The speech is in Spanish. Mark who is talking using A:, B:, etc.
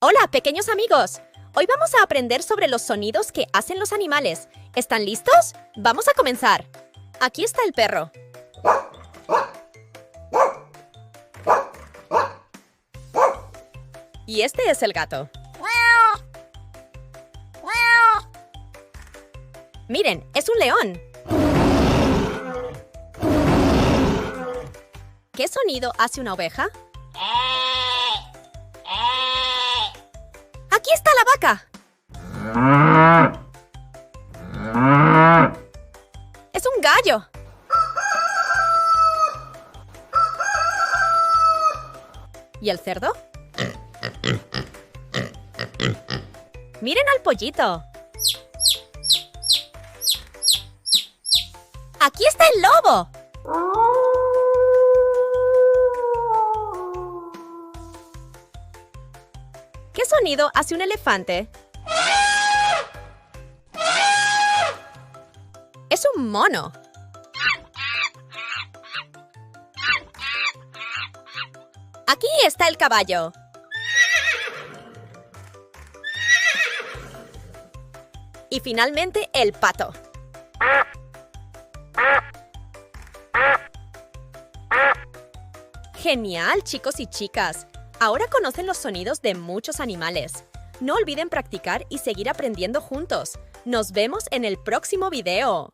A: Hola, pequeños amigos. Hoy vamos a aprender sobre los sonidos que hacen los animales. ¿Están listos? Vamos a comenzar. Aquí está el perro. Y este es el gato. Miren, es un león. ¿Qué sonido hace una oveja? ¡Aquí está la vaca! ¡Es un gallo! ¿Y el cerdo? ¡Miren al pollito! ¡Aquí está el lobo! ¿Qué sonido hace un elefante? Es un mono. Aquí está el caballo. Y finalmente el pato. ¡Genial, chicos y chicas! Ahora conocen los sonidos de muchos animales. No olviden practicar y seguir aprendiendo juntos. ¡Nos vemos en el próximo video!